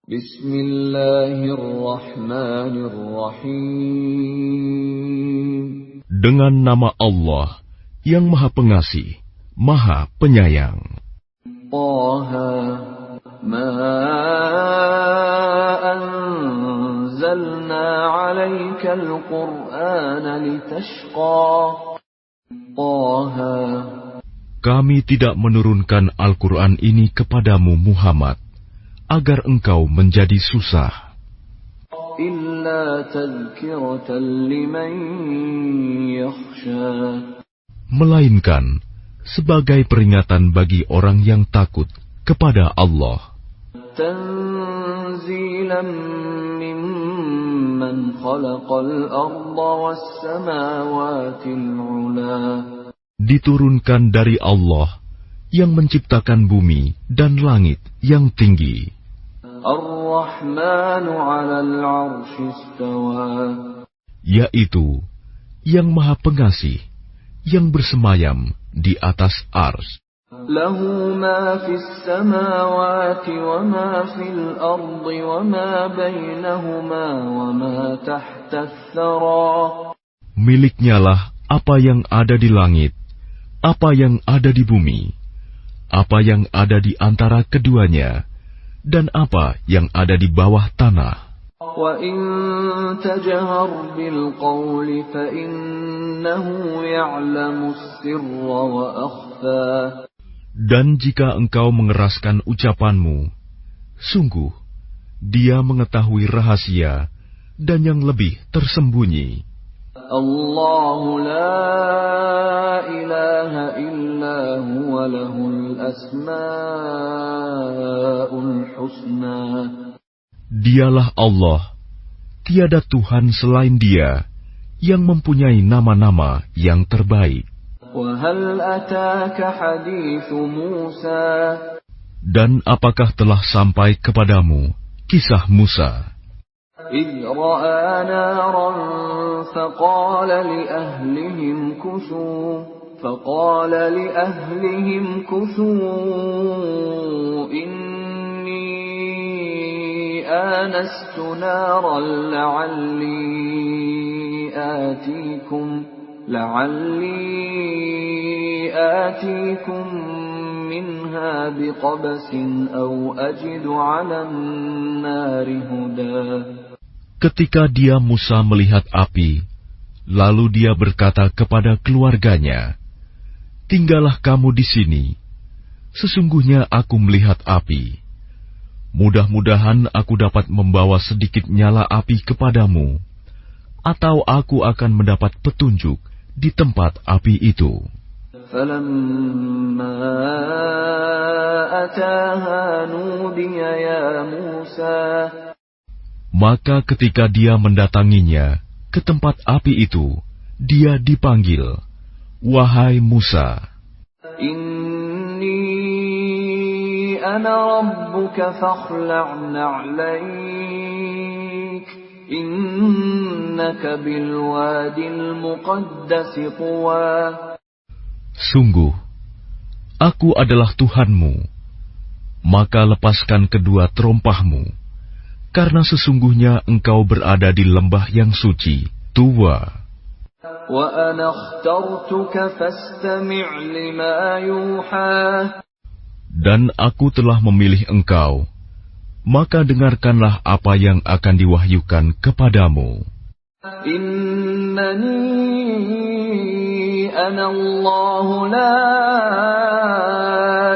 Bismillahirrahmanirrahim. Dengan nama Allah yang Maha Pengasih, Maha Penyayang. Taha, ma anzalna 'alaikal Qur'ana litashqa. Taha, kami tidak menurunkan Al-Quran ini kepadamu Muhammad, agar engkau menjadi susah. Illa tadhkiratan liman yakhsha. Melainkan sebagai peringatan bagi orang yang takut kepada Allah. Tanzilan mimman khalaqal arda was samawatil 'ula. Diturunkan dari Allah yang menciptakan bumi dan langit yang tinggi. Ar-Rahmanu 'alal 'arsy istawa. Yaitu yang Maha Pengasih, yang bersemayam di atas ars. Lahu ma fis samawati wa ma fil ardi wa ma bainahuma wa ma tahta ats-tsara. Miliknyalah apa yang ada di langit, apa yang ada di bumi, apa yang ada di antara keduanya, dan apa yang ada di bawah tanah. Wa in tajhar bil qawli fa innahu ya'lamu as-sirra wa akhfa. Dan jika engkau mengeraskan ucapanmu, sungguh Dia mengetahui rahasia dan yang lebih tersembunyi. Allahu la ilaha illa huwa lahul asma'ul husna. Dialah Allah, tiada Tuhan selain Dia, yang mempunyai nama-nama yang terbaik. Wa hal ataka hadithu Musa. Dan apakah telah sampai kepadamu kisah Musa? إذ رأى نارا فقال لأهلهم كثوا إني آنست نارا لعلي آتيكم منها بقبس أو أجد على النار هدى. Ketika dia Musa melihat api, lalu dia berkata kepada keluarganya, "Tinggallah kamu di sini. Sesungguhnya aku melihat api. Mudah-mudahan aku dapat membawa sedikit nyala api kepadamu, atau aku akan mendapat petunjuk di tempat api itu." فَلَمَّا أَتَاهَا نُودِيَ يَا مُوسَى. Maka ketika dia mendatanginya ke tempat api itu, dia dipanggil, "Wahai Musa, Inni ana rabbuka fakhla' na'laik, innaka bil wadil muqaddas tuwa." Sungguh, aku adalah Tuhanmu, maka lepaskan kedua terompahmu, karena sesungguhnya engkau berada di lembah yang suci, Tuwa. Wa ana akhtartuka fastami' lima yuha. Dan aku telah memilih engkau, maka dengarkanlah apa yang akan diwahyukan kepadamu. Innani ana Allah la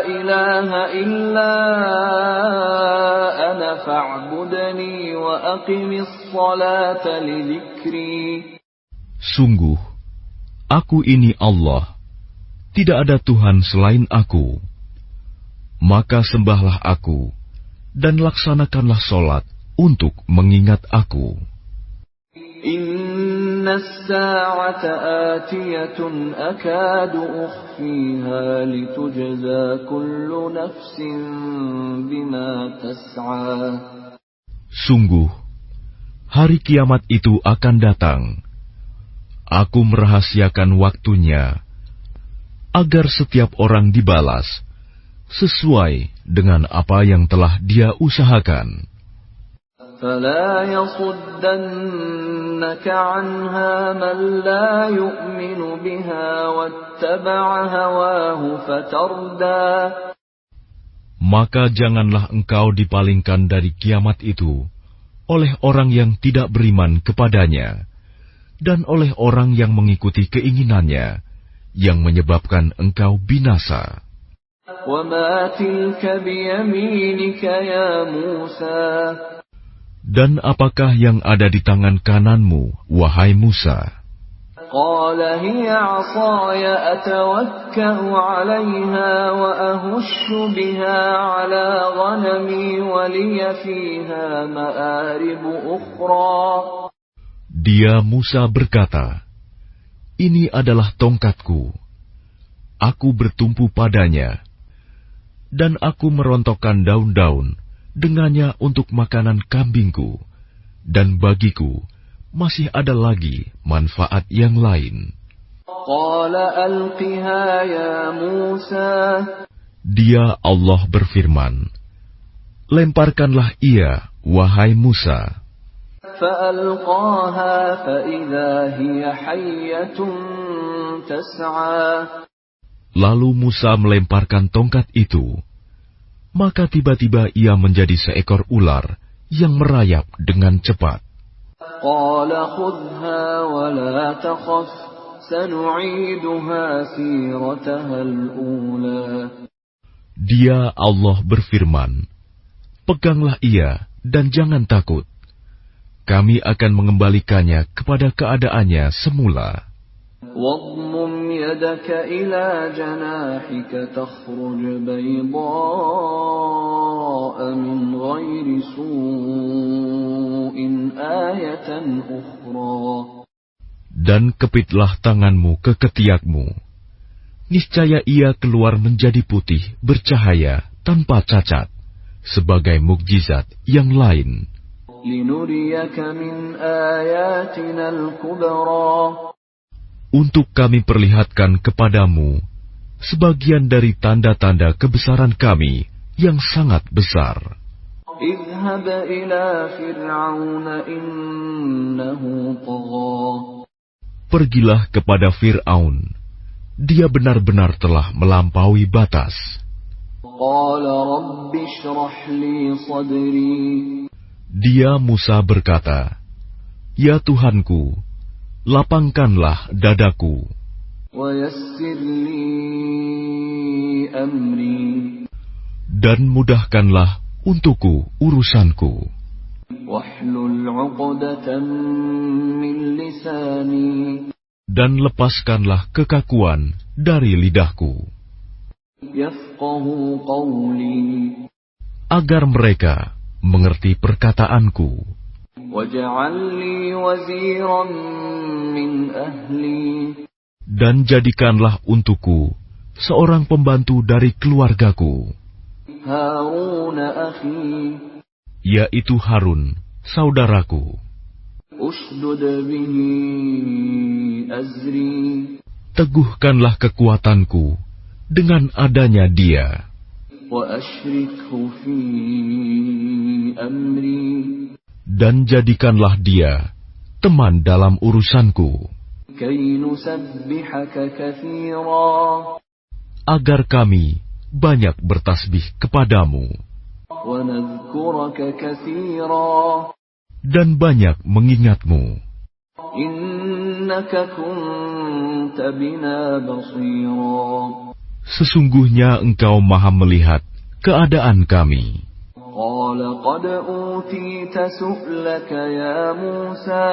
ilaha illa ana fa'budni wa aqimis salata li dzikri. Sungguh, aku ini Allah, tidak ada Tuhan selain aku. Maka sembahlah aku, dan laksanakanlah solat untuk mengingat aku. Inna as-sa'ata atiyatun akadu ukhfiha litujza kullu nafsin bima tas'a. Sungguh, hari kiamat itu akan datang. Aku merahasiakan waktunya, agar setiap orang dibalas sesuai dengan apa yang telah dia usahakan. فلا يصدنك عنها من لا يؤمن بها واتبع هواه فتردى. Maka janganlah engkau dipalingkan dari kiamat itu oleh orang yang tidak beriman kepadanya dan oleh orang yang mengikuti keinginannya yang menyebabkan engkau binasa. وَمَا تِلْكَ بِيَمِينِكَ يَا مُوسَى. Dan apakah yang ada di tangan kananmu, wahai Musa? قَالَ هِيَ عَصَايَ أَتَوَكَّأُ عَلَيْهَا وَأَهُشُّ بِهَا عَلَى غَنَمِي وَلِيَ فِيهَا مَآرِبُ أُخْرَى. Dia Musa berkata, "Ini adalah tongkatku. Aku bertumpu padanya, dan aku merontokkan daun-daun dengannya untuk makanan kambingku, dan bagiku masih ada lagi manfaat yang lain." قَالَ أَلْقِهَا يَا مُوسَى. Dia Allah berfirman, "Lemparkanlah ia, wahai Musa." فَأَلْقَاهَا فَإِذَا هِيَ حَيَّةٌ تَسْعَى. Lalu Musa melemparkan tongkat itu, maka tiba-tiba ia menjadi seekor ular yang merayap dengan cepat. قَالَ خُذْهَا وَلَا تَخَفْ سَنُعِيدُهَا سِيرَتَهَا الْأُولَى. Dia Allah berfirman, "Peganglah ia dan jangan takut. Kami akan mengembalikannya kepada keadaannya semula." وَاضْمُمْ يَدَكَ إِلَى جَنَاحِكَ تَخْرُجْ بَيْضَاءَ مِنْ غَيْرِ سُوءٍ آيَةً أُخْرَى. Dan kepitlah tanganmu ke ketiakmu. Niscaya ia keluar menjadi putih bercahaya tanpa cacat, sebagai mukjizat yang lain. لِنُرِيَكَ مِنْ آيَاتِنَا الْكُبْرَى. Untuk kami perlihatkan kepadamu sebagian dari tanda-tanda kebesaran kami yang sangat besar. اذهب إلى فرعون إنه طغى. Pergilah kepada Fir'aun. Dia benar-benar telah melampaui batas. قال رب اشرح لي صدري. Dia Musa berkata, "Ya Tuhanku, lapangkanlah dadaku, ويسر لي أمري. dan mudahkanlah untukku urusanku. واحلل عقدة من لساني. Dan lepaskanlah kekakuan dari lidahku, يفقهوا قولي. agar mereka mengerti perkataanku. واجعل لي وزيرا من أهلي. Dan jadikanlah untukku seorang pembantu dari keluargaku, هارون أخي. yaitu Harun, saudaraku. أشدد به أزري. Teguhkanlah kekuatanku dengan adanya dia, وأشركه في أمري. dan jadikanlah dia teman dalam urusanku, كي نسبحك كثيرا. agar kami banyak bertasbih kepadamu ونذكرك كثيرا. dan banyak mengingatmu. إنك كنت بنا بصيرا. Sesungguhnya engkau maha melihat keadaan kami. قال قد أوتيت سؤلك يا موسى.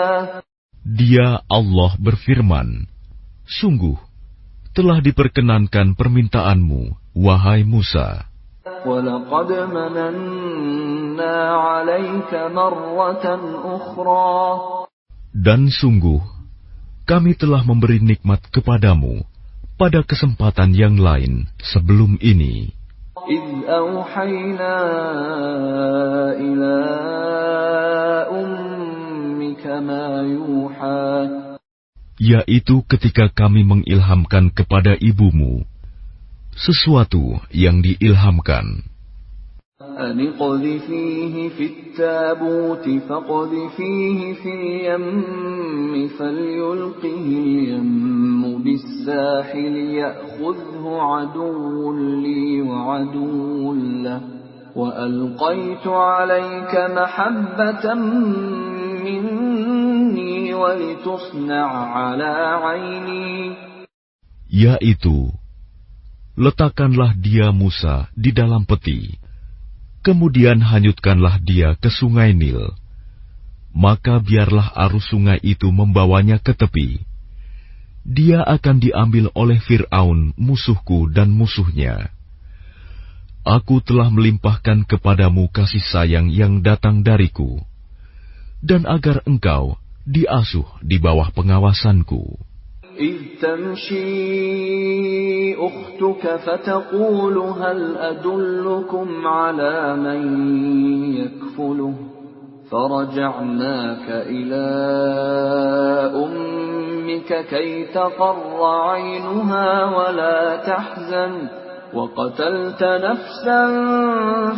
Dia Allah berfirman, "Sungguh telah diperkenankan permintaanmu, wahai Musa. وَلَقَدْ مَنَنَّا عَلَيْكَ مَرَّةً أُخْرَى. Dan sungguh kami telah memberi nikmat kepadamu pada kesempatan yang lain sebelum ini, إِذْ أَوْحَيْنَا إِلَىٰ أُمِّكَ مَا يُوحَىٰ. yaitu ketika kami mengilhamkan kepada ibumu sesuatu yang diilhamkan. أن اقذفيه في التابوت فاقذفيه في اليم فليلقه اليم بالساحل يأخذه عدو لي وعدو له وألقيت عليك محبة مني ولتصنع على عيني. Yaitu, letakkanlah dia Musa di dalam peti, kemudian hanyutkanlah dia ke sungai Nil. Maka biarlah arus sungai itu membawanya ke tepi. Dia akan diambil oleh Fir'aun musuhku dan musuhnya. Aku telah melimpahkan kepadamu kasih sayang yang datang dariku, dan agar engkau diasuh di bawah pengawasanku. إذ تمشي أختك فتقول هل أدلكم على من يكفله فرجعناك إلى أمك كي تقر عينها ولا تحزن وقتلت نفسا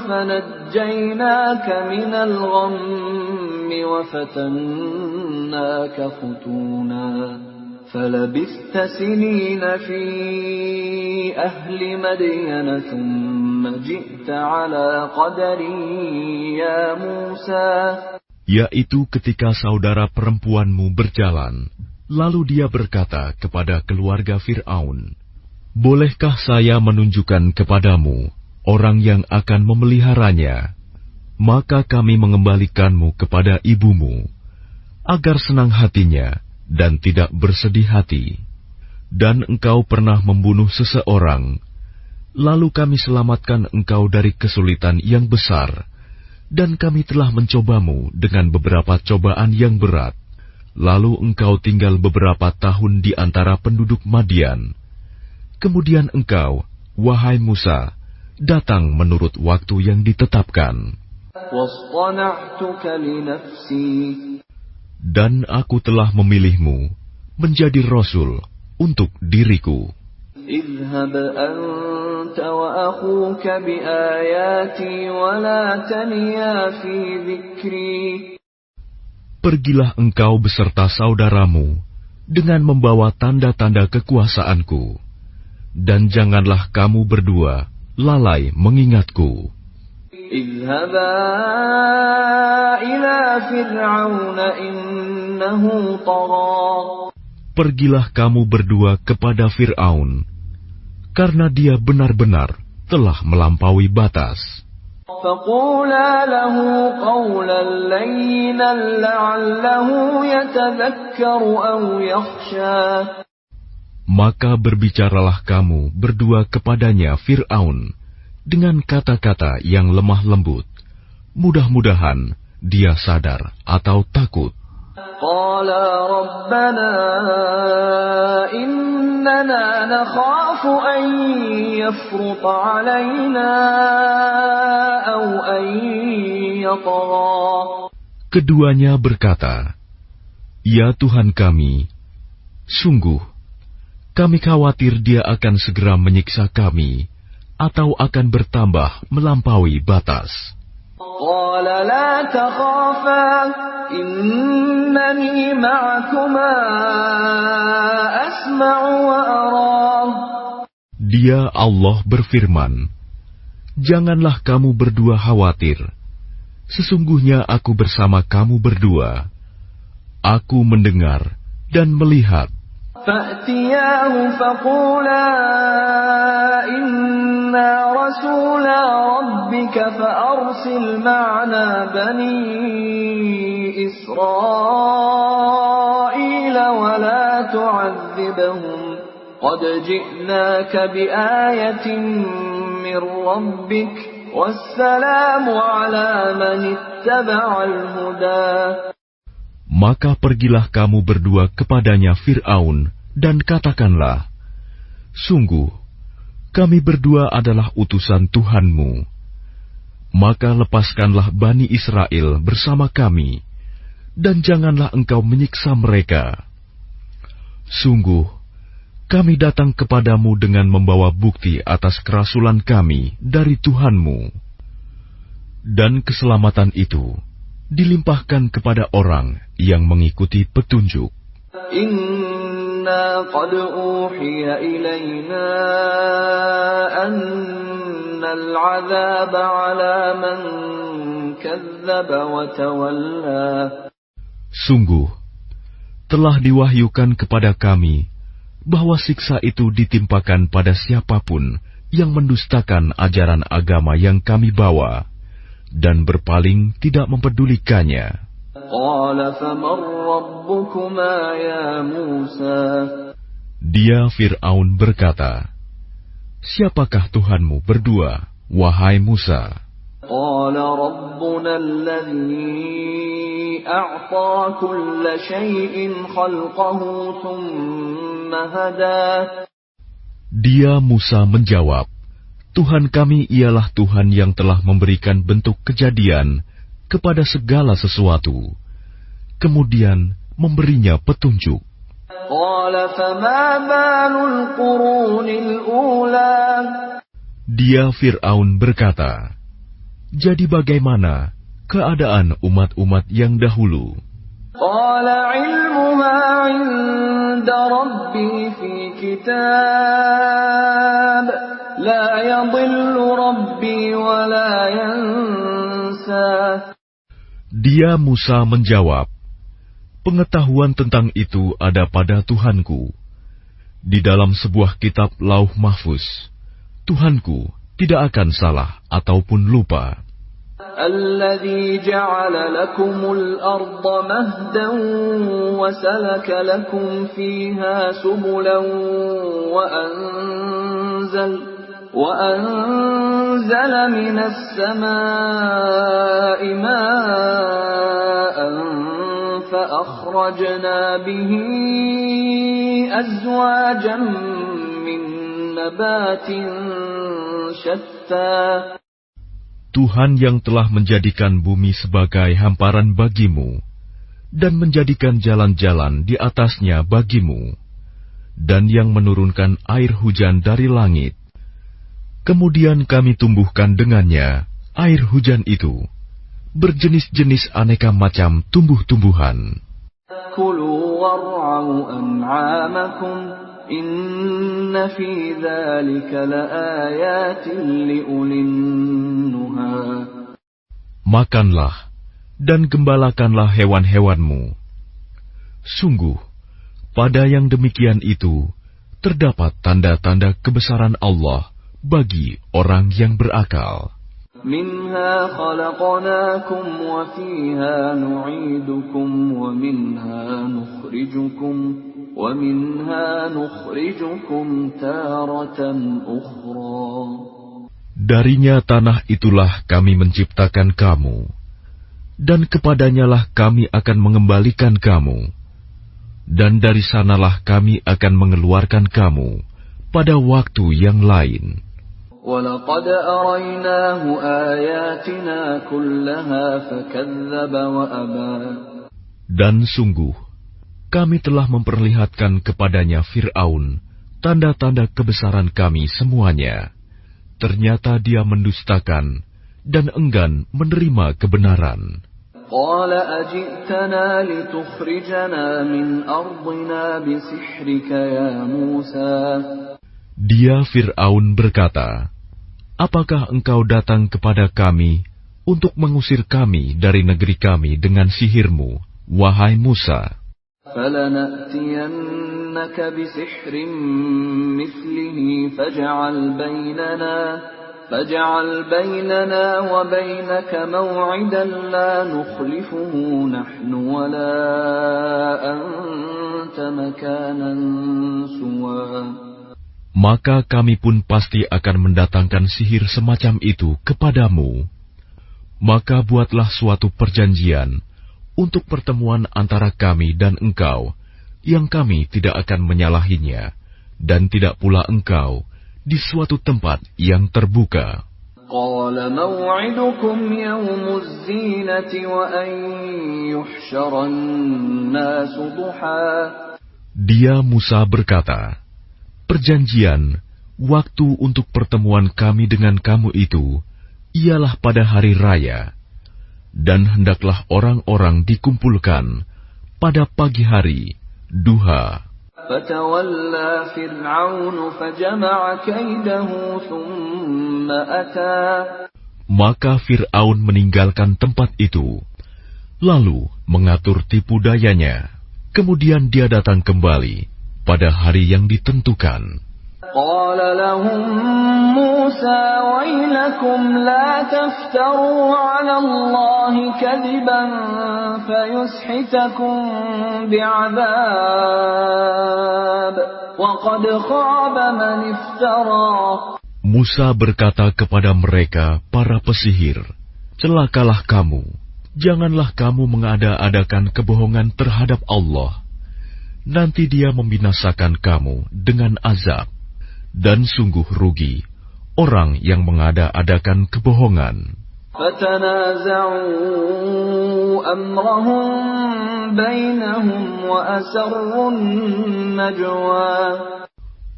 فنجيناك من الغم وفتناك فتونا فلبثت سنين في أهل مدين ثم جئت على قدر يا موسى. Yaitu ketika saudara perempuanmu berjalan, lalu dia berkata kepada keluarga Fir'aun, bolehkah saya menunjukkan kepadamu orang yang akan memeliharanya? Maka kami mengembalikanmu kepada ibumu, agar senang hatinya dan tidak bersedih hati. Dan engkau pernah membunuh seseorang, lalu kami selamatkan engkau dari kesulitan yang besar, dan kami telah mencobamu dengan beberapa cobaan yang berat. Lalu engkau tinggal beberapa tahun di antara penduduk Madian. Kemudian engkau, wahai Musa, datang menurut waktu yang ditetapkan. Dan aku telah memilihmu menjadi Rasul untuk diriku. اذهب أنت وأخوك بآياتي ولا تنيا في ذكري. Pergilah engkau beserta saudaramu dengan membawa tanda-tanda kekuasaanku, dan janganlah kamu berdua lalai mengingatku. اذهبا إلى فرعون إنه طغى. Pergilah kamu berdua kepada Fir'aun, karena dia benar-benar telah melampaui batas. فقولا له قولا لينا لعله يتذكر أو يخشى. Maka berbicaralah kamu berdua kepadanya Fir'aun dengan kata-kata yang lemah lembut. Mudah-mudahan dia sadar atau takut. قالا ربنا إننا نخاف أن يفرط علينا أو أن يطغى. Keduanya berkata, ya Tuhan kami, sungguh kami khawatir dia akan segera menyiksa kami atau akan bertambah melampaui batas. قال لا تخافا إنني معكما أسمع وأرى. Dia Allah berfirman, janganlah kamu berdua khawatir. Sesungguhnya aku bersama kamu berdua. Aku mendengar dan melihat. فأتياه فقولا إنا رسولا ربك فأرسل معنا بني إسرائيل ولا تعذبهم قد جئناك بآية من ربك والسلام على من اتبع الهدى. Maka pergilah kamu berdua kepadanya Fir'aun, dan katakanlah, sungguh, kami berdua adalah utusan Tuhanmu. Maka lepaskanlah Bani Israel bersama kami, dan janganlah engkau menyiksa mereka. Sungguh, kami datang kepadamu dengan membawa bukti atas kerasulan kami dari Tuhanmu. Dan keselamatan itu dilimpahkan kepada orang yang mengikuti petunjuk. Inna qad uhiya ilayna annal 'adzaba 'ala man kadzdzaba wa tawalla. Sungguh, telah diwahyukan kepada kami bahwa siksa itu ditimpakan pada siapapun yang mendustakan ajaran agama yang kami bawa dan berpaling tidak mempedulikannya. Qala faman rabbukuma ya Musa. Dia Fir'aun berkata, "Siapakah Tuhanmu berdua, wahai Musa?" Qala rabbuna alladhi a'ta kulla shay'in khalqahu thumma hada. Dia Musa menjawab, "Tuhan kami ialah Tuhan yang telah memberikan bentuk kejadian kepada segala sesuatu, kemudian memberinya petunjuk." Qala fama balul qurunil ula. Dia Fir'aun berkata, "Jadi bagaimana keadaan umat-umat yang dahulu?" Qala ilmuha 'inda rabbi fi kitab la yadhillu rabbi wa la yansa. Dia Musa menjawab, "Pengetahuan tentang itu ada pada Tuhanku. Di dalam sebuah kitab Lauh Mahfuz, Tuhanku tidak akan salah ataupun lupa." Alladzi ja'ala lakumul arda mahdan wa salaka lakum fiha subulan wa anzala minas samaa'i ma'an fa akhrajna bihi azwajan min nabatin shatta. Tuhan yang telah menjadikan bumi sebagai hamparan bagimu dan menjadikan jalan-jalan di atasnya bagimu, dan yang menurunkan air hujan dari langit. Kemudian kami tumbuhkan dengannya air hujan itu berjenis-jenis aneka macam tumbuh-tumbuhan. Kulu war'au an'amakum inna fi dzalika laayatin liulin nuha. Makanlah dan gembalakanlah hewan-hewanmu. Sungguh, pada yang demikian itu terdapat tanda-tanda kebesaran Allah bagi orang yang berakal. Minha khalaqnakum wa fiha nu'idukum wa minha nukhrijukum taratan ukhra. Darinya tanah itulah kami menciptakan kamu, dan kepadanyalah kami akan mengembalikan kamu, dan dari sanalah kami akan mengeluarkan kamu pada waktu yang lain. وَلَقَدْ أَرَيْنَاهُ آيَاتِنَا كُلَّهَا فَكَذَّبَ وَأَبَى. Dan sungguh, kami telah memperlihatkan kepadanya Fir'aun tanda-tanda kebesaran kami semuanya. Ternyata dia mendustakan dan enggan menerima kebenaran. قَالَ أَجِئْتَنَا لِتُخْرِجَنَا مِنْ أَرْضِنَا بِسِحْرِكَ يَا مُوسَى. Dia Fir'aun berkata, "Apakah engkau datang kepada kami untuk mengusir kami dari negeri kami dengan sihirmu, wahai Musa?" فَلَنَأْتِيَنَّكَ بِسِحْرٍ مِثْلِهِ فَاجْعَلْ بَيْنَنَا وَبَيْنَكَ مَوْعِدًا لَا نُخْلِفُهُ نَحْنُ وَلَا أَنْتَ مَكَانًا سُوًى. Maka kami pun pasti akan mendatangkan sihir semacam itu kepadamu. Maka buatlah suatu perjanjian untuk pertemuan antara kami dan engkau, yang kami tidak akan menyalahinya, dan tidak pula engkau di suatu tempat yang terbuka. قَالَ مَوْعِدُكُمْ يَوْمُ الزِّينَةِ وَأَنْ يُحْشَرَ النَّاسُ ضُحًى. Dia Musa berkata, "Perjanjian, waktu untuk pertemuan kami dengan kamu itu, ialah pada hari raya, dan hendaklah orang-orang dikumpulkan pada pagi hari, duha. فَتَوَلَّى فِرْعَوْنُ فَجَمَعَ كَيْدَهُ ثُمَّ أَتَى. Maka Fir'aun meninggalkan tempat itu, lalu mengatur tipu dayanya. Kemudian dia datang kembali pada hari yang ditentukan. قال لهم موسى ويلكم لا تفتروا على الله كذبا فيسحتكم بعذاب وقد خاب من افترى. Musa berkata kepada mereka, para pesihir, celakalah kamu, janganlah kamu mengada-adakan kebohongan terhadap Allah. Nanti Dia membinasakan kamu dengan azab. Dan sungguh rugi orang yang mengada-adakan kebohongan. فَتَنَازَعُوا أَمْرَهُمْ بَيْنَهُمْ وَأَسَرُّوا النَّجْوَى.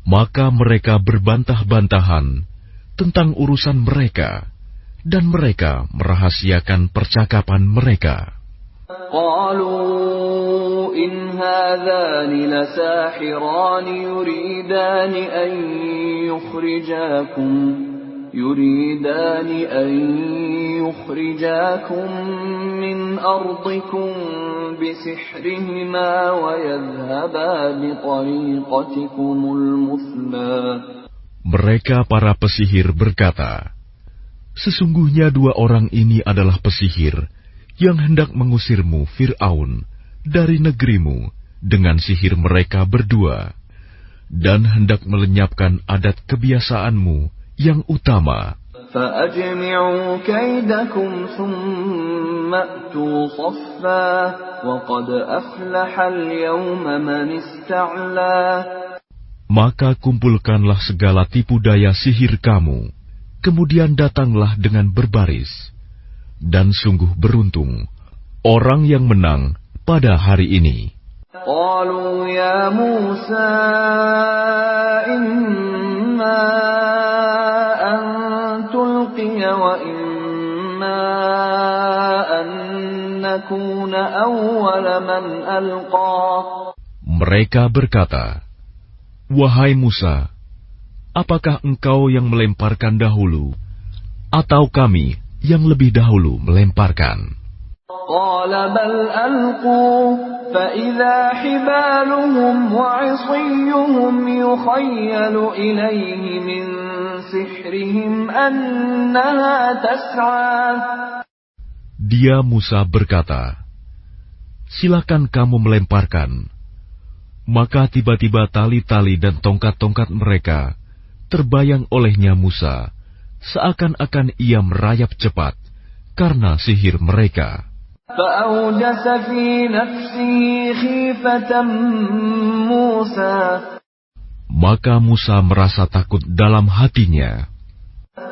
Maka mereka berbantah-bantahan tentang urusan mereka, dan mereka merahasiakan percakapan mereka. قالوا إن هذان لساحران يريدان أن يخرجاكم من أرضكم بسحرهما ويذهبا بطريقتكم المثلى. Mereka para pesihir berkata, sesungguhnya dua orang ini adalah pesihir yang hendak mengusirmu, Fir'aun, dari negerimu dengan sihir mereka berdua, dan hendak melenyapkan adat kebiasaanmu yang utama. فَأَجْمِعُوا كَيْدَكُمْ ثُمَّ أْتُوا صَفًّا وَقَدْ أَفْلَحَ الْيَوْمَ مَنِ اسْتَعْلَى. Maka kumpulkanlah segala tipu daya sihir kamu, kemudian datanglah dengan berbaris. Dan sungguh beruntung orang yang menang pada hari ini. قالوا يا موسى إما أن تلقي وإما أن نكون أول من ألقى. Mereka berkata, wahai Musa, apakah engkau yang melemparkan dahulu, atau kami yang lebih dahulu melemparkan? قال بل ألقوا فإذا حبالهم وعصيهم يخيل إليه من سحرهم أنها تسعى. Dia Musa berkata, silakan kamu melemparkan. Maka tiba-tiba tali-tali dan tongkat-tongkat mereka terbayang olehnya Musa, seakan-akan ia merayap cepat karena sihir mereka. فأوجس في نفسه خيفة موسى. Maka Musa merasa takut dalam hatinya.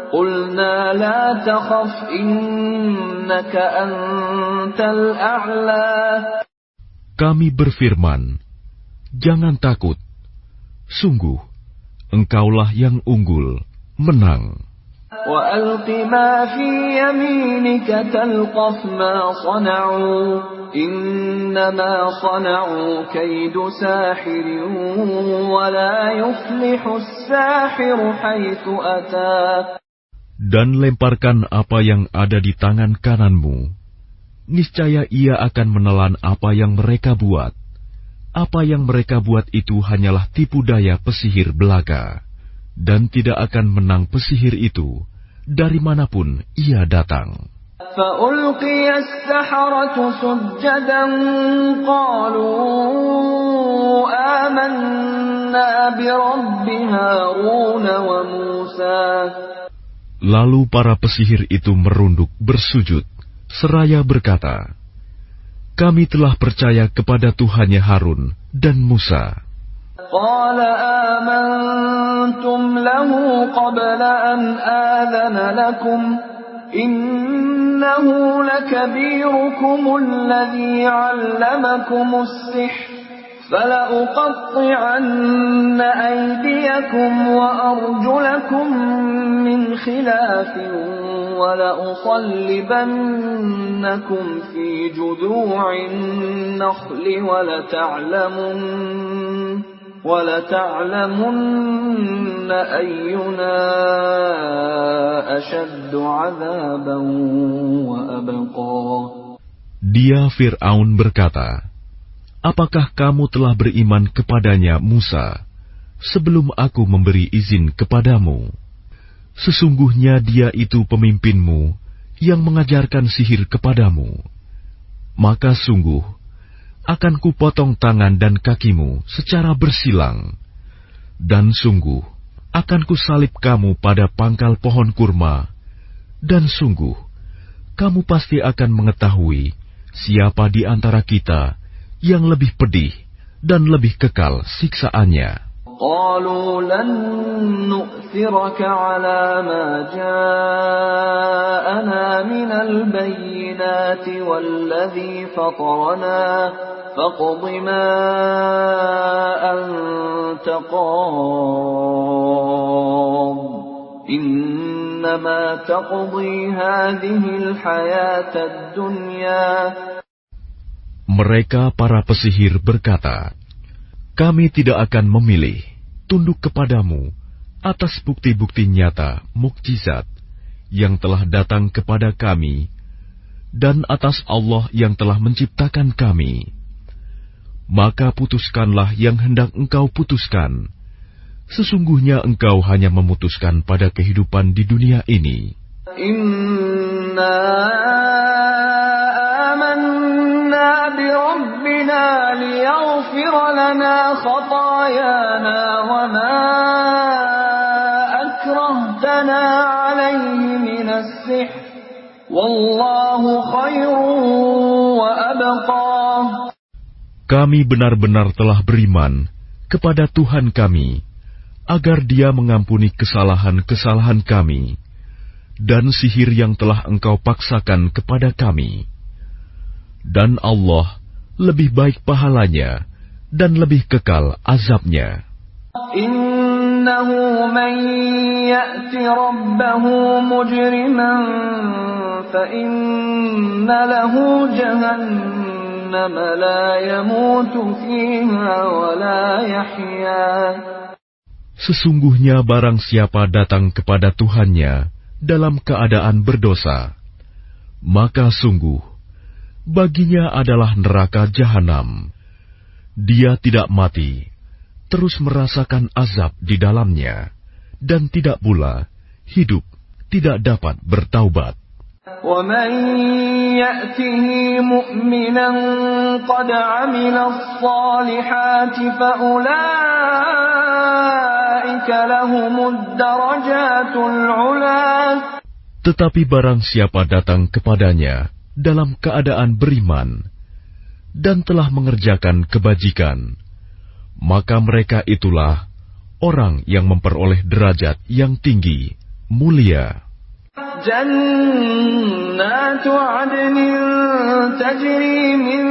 قلنا لا تخف إنك أنت الأعلى. Kami berfirman, jangan takut, sungguh engkaulah yang unggul, menang. وَأَلْقِ مَا فِي يَمِينِكَ تَلْقَفْ مَا صَنَعُوا إِنَّمَا صَنَعُوا كَيْدُ سَاحِرٍ وَلَا يُفْلِحُ السَّاحِرُ حَيْثُ أَتَى. Dan lemparkan apa yang ada di tangan kananmu. Niscaya ia akan menelan apa yang mereka buat. Apa yang mereka buat itu hanyalah tipu daya pesihir belaka. Dan tidak akan menang pesihir itu dari manapun ia datang. فَأُلْقِيَ السَّحَرَةُ سُجَّدًا قَالُوا آمَنَّا بِرَبِّ هَارُونَ وَمُوسَى. Lalu para pesihir itu merunduk bersujud, seraya berkata, kami telah percaya kepada Tuhannya Harun dan Musa. قال آمنتم له قبل أن آذن لكم إنه لكبيركم الذي علمكم السحر فلأقطعن أيديكم وأرجلكم من خلاف ولأصلبنكم في جذوع النخل ولتعلمن أينا أشد عذابا وأبقى. Dia Fir'aun berkata, apakah kamu telah beriman kepadanya Musa sebelum aku memberi izin kepadamu? Sesungguhnya dia itu pemimpinmu yang mengajarkan sihir kepadamu. Maka sungguh akan kupotong tangan dan kakimu secara bersilang, dan sungguh akan kusalib kamu pada pangkal pohon kurma, dan sungguh kamu pasti akan mengetahui siapa di antara kita yang lebih pedih dan lebih kekal siksaannya. قالوا لن نؤثرك على ما جاءنا من البينات والذي فطرنا فاقض ما أنت قاض إنما تقضي هذه الحياة الدنيا. Mereka para pesihir berkata, kami tidak akan memilih tunduk kepadamu atas bukti-bukti nyata mukjizat yang telah datang kepada kami dan atas Allah yang telah menciptakan kami. Maka putuskanlah yang hendak engkau putuskan. Sesungguhnya engkau hanya memutuskan pada kehidupan di dunia ini. Inna amanna bi rabbina liyaghfir lana khatayana wa ma akrahtana alayhi minas sihr wallahu khairun wa abqa. Kami benar-benar telah beriman kepada Tuhan kami, agar Dia mengampuni kesalahan-kesalahan kami, dan sihir yang telah engkau paksakan kepada kami. Dan Allah lebih baik pahalanya, dan lebih kekal azabnya. Innahu man ya'ti rabbahu mujriman, fa inna lahu jahannam la yamutu fiha wa la yahya. Sesungguhnya barang siapa datang kepada Tuhannya dalam keadaan berdosa, maka sungguh baginya adalah neraka jahanam. Dia tidak mati, terus merasakan azab di dalamnya, dan tidak pula hidup tidak dapat bertaubat. وَمَنْ يَأْتِهِ مُؤْمِنًا قَدْ عَمِلَ الصَّالِحَاتِ فَأُولَئِكَ لَهُمُ الدَّرَجَاتُ الْعُلَى. Tetapi barang siapa datang kepadanya dalam keadaan beriman dan telah mengerjakan kebajikan, maka mereka itulah orang yang memperoleh derajat yang tinggi, mulia. جنات عدن تجري من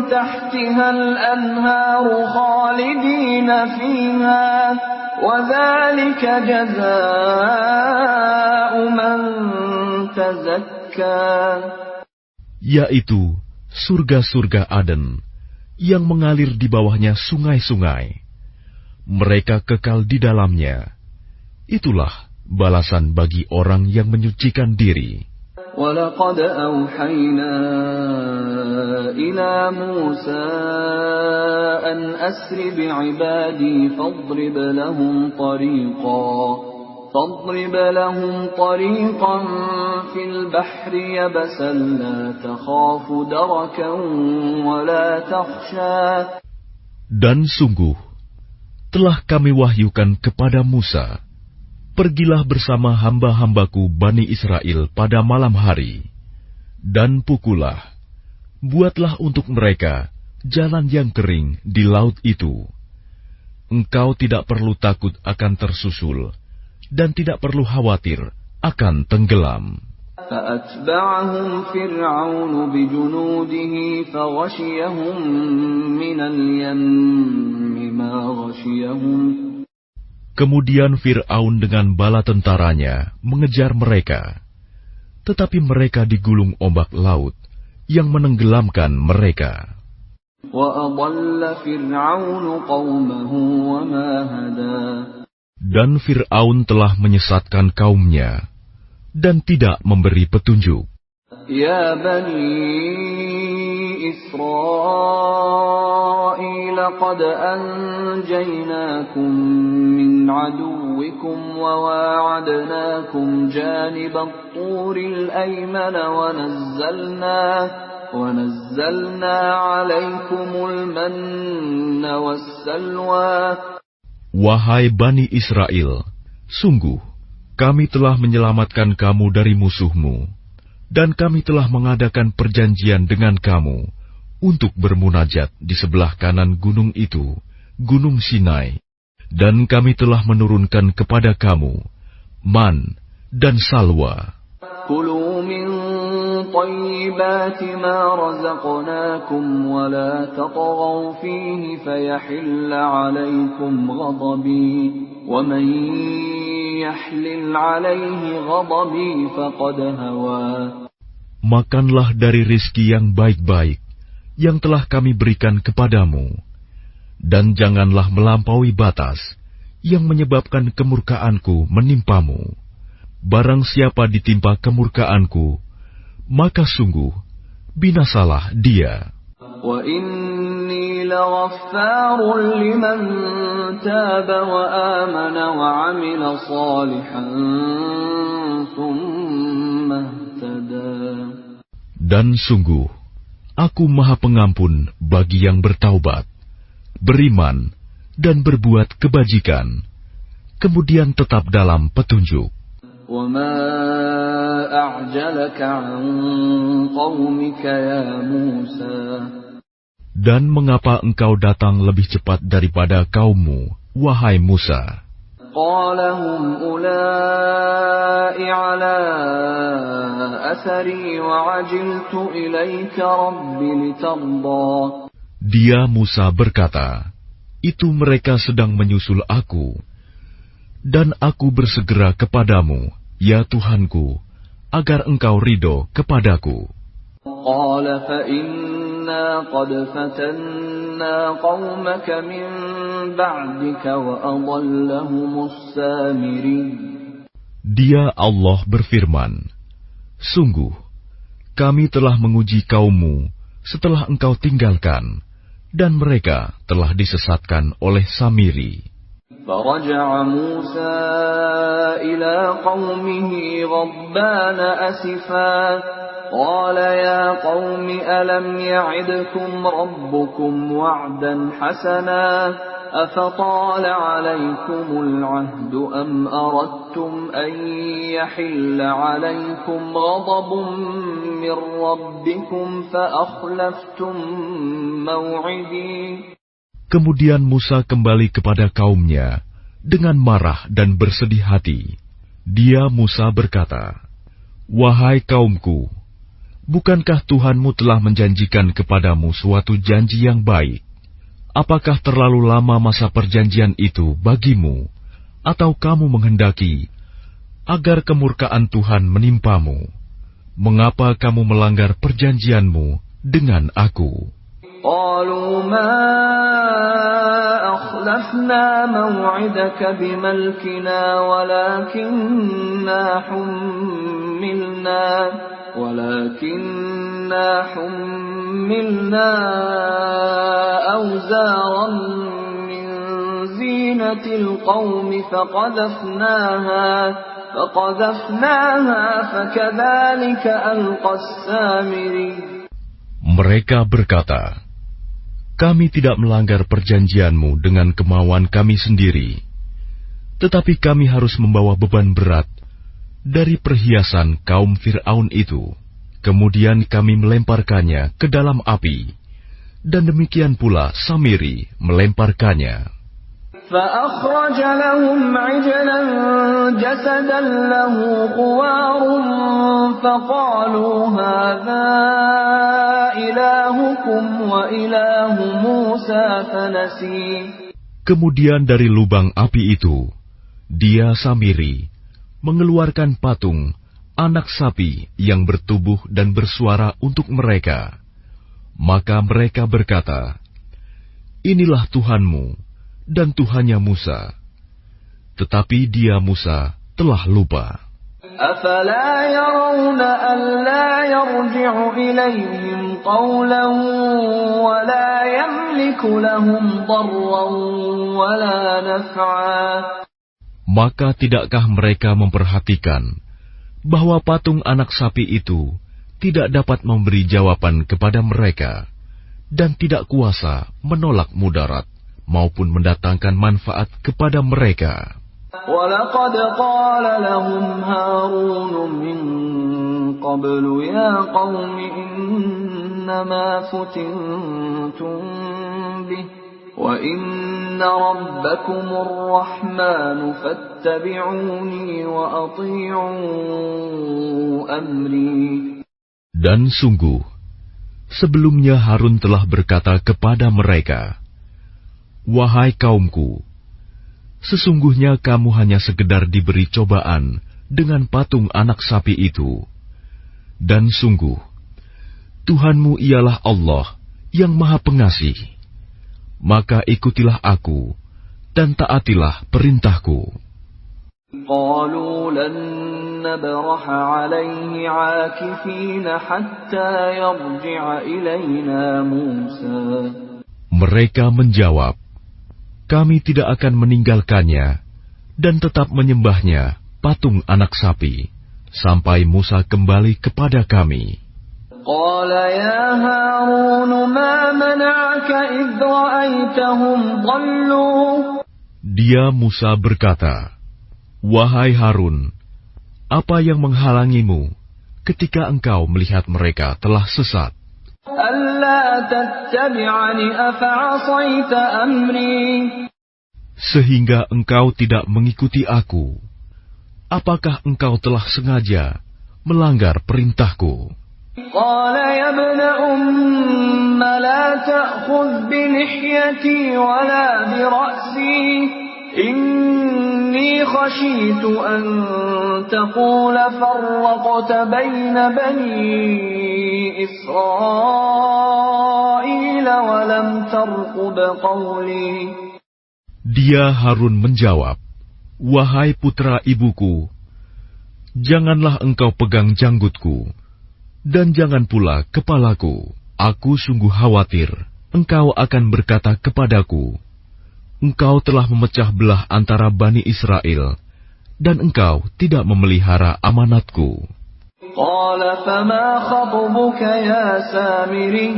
تحتها الأنهار خالدين فيها وذلك جزاء من تزكى. Yaitu surga-surga Aden yang mengalir di bawahnya sungai-sungai. Mereka kekal di dalamnya. Itulah balasan bagi orang yang menyucikan diri. وَلَقَدْ أَوْحَيْنَا إِلَى مُوسَى أَنْ أَسْرِ بِعِبَادِي فَاضْرِبْ لَهُمْ طَرِيقًا فِي الْبَحْرِ يَبَسًا لَا تَخَافُ دَرَكًا وَلَا تَخْشَى. Dan sungguh telah kami wahyukan kepada Musa, pergilah bersama hamba-hambaku Bani Israel pada malam hari, dan pukullah, buatlah untuk mereka jalan yang kering di laut itu. Engkau tidak perlu takut akan tersusul, dan tidak perlu khawatir akan tenggelam. فَأَتْبَعَهُمْ فِرْعَوْنُ بِجُنُودِهِ فغشيهم من اليم ما غشيهم. Kemudian Fir'aun dengan bala tentaranya mengejar mereka, tetapi mereka digulung ombak laut yang menenggelamkan mereka. وَأَضَلَّ فِرْعَوْنُ قَوْمَهُ وَمَا هَدَى. Dan Fir'aun telah menyesatkan kaumnya dan tidak memberi petunjuk. يا بني إسرائيل قد أنجيناكم من عدوكم وواعدناكم جانب الطور الأيمن ونزلنا عليكم المن والسلوى. Wahai Bani Israel, sungguh kami telah menyelamatkan kamu dari musuhmu, dan kami telah mengadakan perjanjian dengan kamu untuk bermunajat di sebelah kanan gunung itu, Gunung Sinai, dan kami telah menurunkan kepada kamu man dan salwa. كلوا من طيبات ما رزقناكم ولا تطغوا فيه فيحل عليكم غضبي ومن يحلل عليه غضبي فقد هوى. Makanlah dari rizki yang baik-baik yang telah kami berikan kepadamu, dan janganlah melampaui batas yang menyebabkan kemurkaanku menimpamu. Barang siapa ditimpa kemurkaanku, maka sungguh binasalah dia. وَإِنِّي لَغَفَّارٌ لِمَن تَابَ وَآمَنَ وَعَمِلَ صَالِحًا ثُمَّ اهْتَدَى. Dan sungguh, aku Maha Pengampun bagi yang bertaubat, beriman, dan berbuat kebajikan, kemudian tetap dalam petunjuk. وَمَا أَعْجَلَكَ عَنْ قَوْمِكَ يَا مُوسَى. Dan mengapa engkau datang lebih cepat daripada kaummu, wahai Musa? قَالَ هُمْ أُولَاءِ عَلَىٰ أَثَرِي وَعَجِلْتُ إِلَيْكَ رَبِّ لِتَرْضَىٰ. Dia Musa berkata, itu mereka sedang menyusul aku, dan aku bersegera kepadamu, ya Tuhanku, agar engkau ridho kepadaku. قَالَ فَإِنَّا قَدْ فَتَنَّا قَوْمَكَ مِن بَعْدِكَ وَأَضَلَّهُمُ السَّامِرِيُّ. Dia Allah berfirman, sungguh, kami telah menguji kaummu setelah engkau tinggalkan, dan mereka telah disesatkan oleh Samiri. فرجع موسى إلى قومه غضبان أسفا قال يا قوم ألم يعدكم ربكم وعدا حسنا أفطال عليكم العهد أم أردتم أن يحل عليكم غضب من ربكم فأخلفتم موعدي. Kemudian Musa kembali kepada kaumnya dengan marah dan bersedih hati. Dia Musa berkata, wahai kaumku, bukankah Tuhanmu telah menjanjikan kepadamu suatu janji yang baik? Apakah terlalu lama masa perjanjian itu bagimu, atau kamu menghendaki agar kemurkaan Tuhan menimpamu? Mengapa kamu melanggar perjanjianmu dengan aku? قالوا ما أخلفنا موعدك بملكنا ولكننا حملنا أوزارا من زينة القوم فقذفناها فكذلك ألقى السامري. Mereka berkata, kami tidak melanggar perjanjianmu dengan kemauan kami sendiri, tetapi kami harus membawa beban berat dari perhiasan kaum Fir'aun itu. Kemudian kami melemparkannya ke dalam api, dan demikian pula Samiri melemparkannya. فأخرج لهم عجلا جسدا له خوار فقالوا هذا إلهكم إلهكم وإله موسى فنسي. Kemudian dari lubang api itu, dia Samiri mengeluarkan patung anak sapi yang bertubuh dan bersuara untuk mereka. Maka mereka berkata, "Inilah Tuhanmu dan Tuhannya Musa." Tetapi dia Musa telah lupa. أَفَلَا يَرَوْنَ أَلَّا يَرْجِعُ إِلَيْهِمْ قَوْلًا وَلَا يَمْلِكُ لَهُمْ ضَرًّا وَلَا نَفْعًا. Maka tidakkah mereka memperhatikan bahwa patung anak sapi itu tidak dapat memberi jawaban kepada mereka dan tidak kuasa menolak mudarat maupun mendatangkan manfaat kepada mereka? وَلَقَدْ قَالَ لَهُمْ هَارُونُ مِنْ قَبْلُ يَا قَوْمِ إِنَّمَا فُتِنْتُمْ بِهِ وَإِنَّ رَبَّكُمُ الرَّحْمَنُ فَاتَّبِعُونِي وَأَطِيعُوا أَمْرِي. Dan sungguh, sebelumnya Harun telah berkata kepada mereka, "Wahai kaumku, sesungguhnya kamu hanya sekedar diberi cobaan dengan patung anak sapi itu. Dan sungguh, Tuhanmu ialah Allah yang Maha Pengasih. Maka ikutilah aku dan taatilah perintahku." قَالُوا لَن نَّبْرَحَ عَلَيْهِ عَاكِفِينَ حَتَّى يَرْجِعَ إِلَيْنَا مُوسَى. Mereka menjawab, "Kami tidak akan meninggalkannya dan tetap menyembahnya patung anak sapi sampai Musa kembali kepada kami." قَالَ يَا هَارُونُ مَا مَنَعَكَ إِذْ رَأَيْتَهُمْ ضَلُّوا. Dia Musa berkata, "Wahai Harun, apa yang menghalangimu ketika engkau melihat mereka telah sesat? أَلَّا تَتَّبِعَنِ أَفَعَصَيْتَ أَمْرِي. Sehingga engkau tidak mengikuti aku. Apakah engkau telah sengaja melanggar perintahku?" قَالَ يَا ابْنَ أُمَّ لَا تَأْخُذْ بِلِحْيَتِي وَلَا بِرَأْسِي إِنِّي خَشِيتُ أَن تَقُولَ فَرَّقْتَ بَيْنَ بَنِي إِسْرَائِيلَ وَلَمْ تَرْقُبْ قَوْلِي. Dia Harun menjawab, "Wahai putra ibuku, janganlah engkau pegang janggutku, dan jangan pula kepalaku. Aku sungguh khawatir engkau akan berkata kepadaku, 'Engkau telah memecah belah antara Bani Israel, dan engkau tidak memelihara amanatku.'" قَالَ فَمَا خَطْبُكَ يَا سَامِرِيُّ.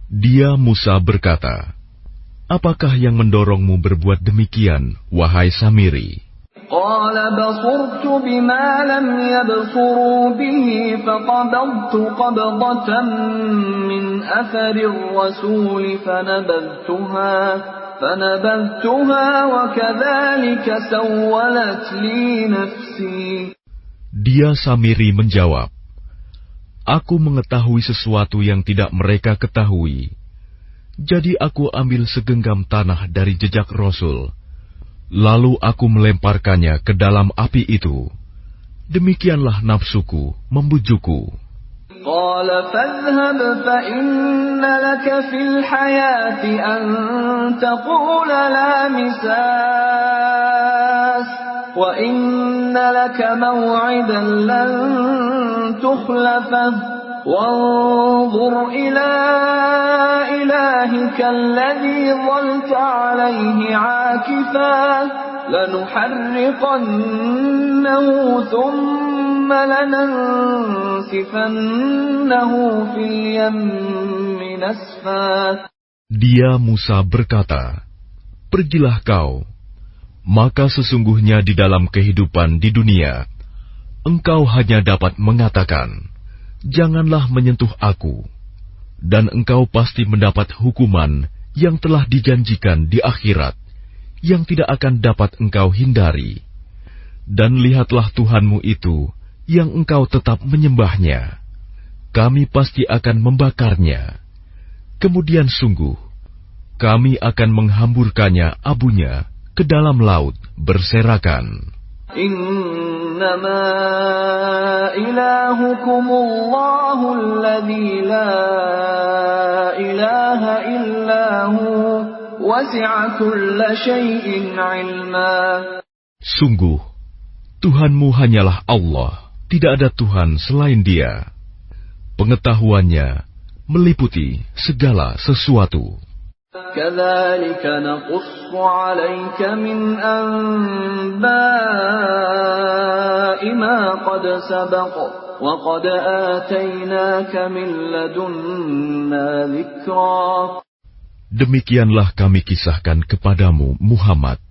Dia Musa berkata, "Apakah yang mendorongmu berbuat demikian, wahai Samiri?" قَالَ بَصُرْتُ بِمَا لَمْ يَبْصُرُوا بِهِ فَقَبَضْتُ قَبْضَةً مِّنْ أَثَرِ الرَّسُولِ فَنَبَذْتُهَا وَكَذَلِكَ سَوَّلَتْ لِي نَفْسِي. Dia Samiri menjawab, "Aku mengetahui sesuatu yang tidak mereka ketahui. Jadi aku ambil segenggam tanah dari jejak Rasul. Lalu aku melemparkannya ke dalam api itu. Demikianlah nafsuku membujukku." قَالَ فَاذْهَبْ فَإِنَّ لَكَ فِي الْحَيَاةِ أَن تَقُولَ لَا مِسَاسَ وَإِنَّ لَكَ مَوْعِدًا لَّن تُخْلَفَهُ وَانظُرْ إِلَىٰ إِلَٰهِكَ الَّذِي ظَلْتَ عَلَيْهِ عَاكِفًا لَّنُحَرِّقَنَّهُ ثُمَّ لَنَنسِفَنَّهُ فِي الْيَمِّ نَسْفًا. Dia Musa berkata, "Pergilah kau, maka sesungguhnya di dalam kehidupan di dunia, engkau hanya dapat mengatakan, 'Janganlah menyentuh aku,' dan engkau pasti mendapat hukuman yang telah dijanjikan di akhirat, yang tidak akan dapat engkau hindari. Dan lihatlah Tuhanmu itu, yang engkau tetap menyembahnya. Kami pasti akan membakarnya, Kemudian sungguh, kami akan menghamburkannya abunya ke dalam laut berserakan. Innama ilahukumullahu alladzi la ilaha illahu wasi'a kulla syai'in ilma. Sungguh, Tuhanmu hanyalah Allah, tidak ada Tuhan selain Dia. Pengetahuannya meliputi segala sesuatu. Kadzalika naqussu 'alaika min anba'i ma qad sabaq wa qad atainaka min ladunna dzikra. Demikianlah kami kisahkan kepadamu, Muhammad,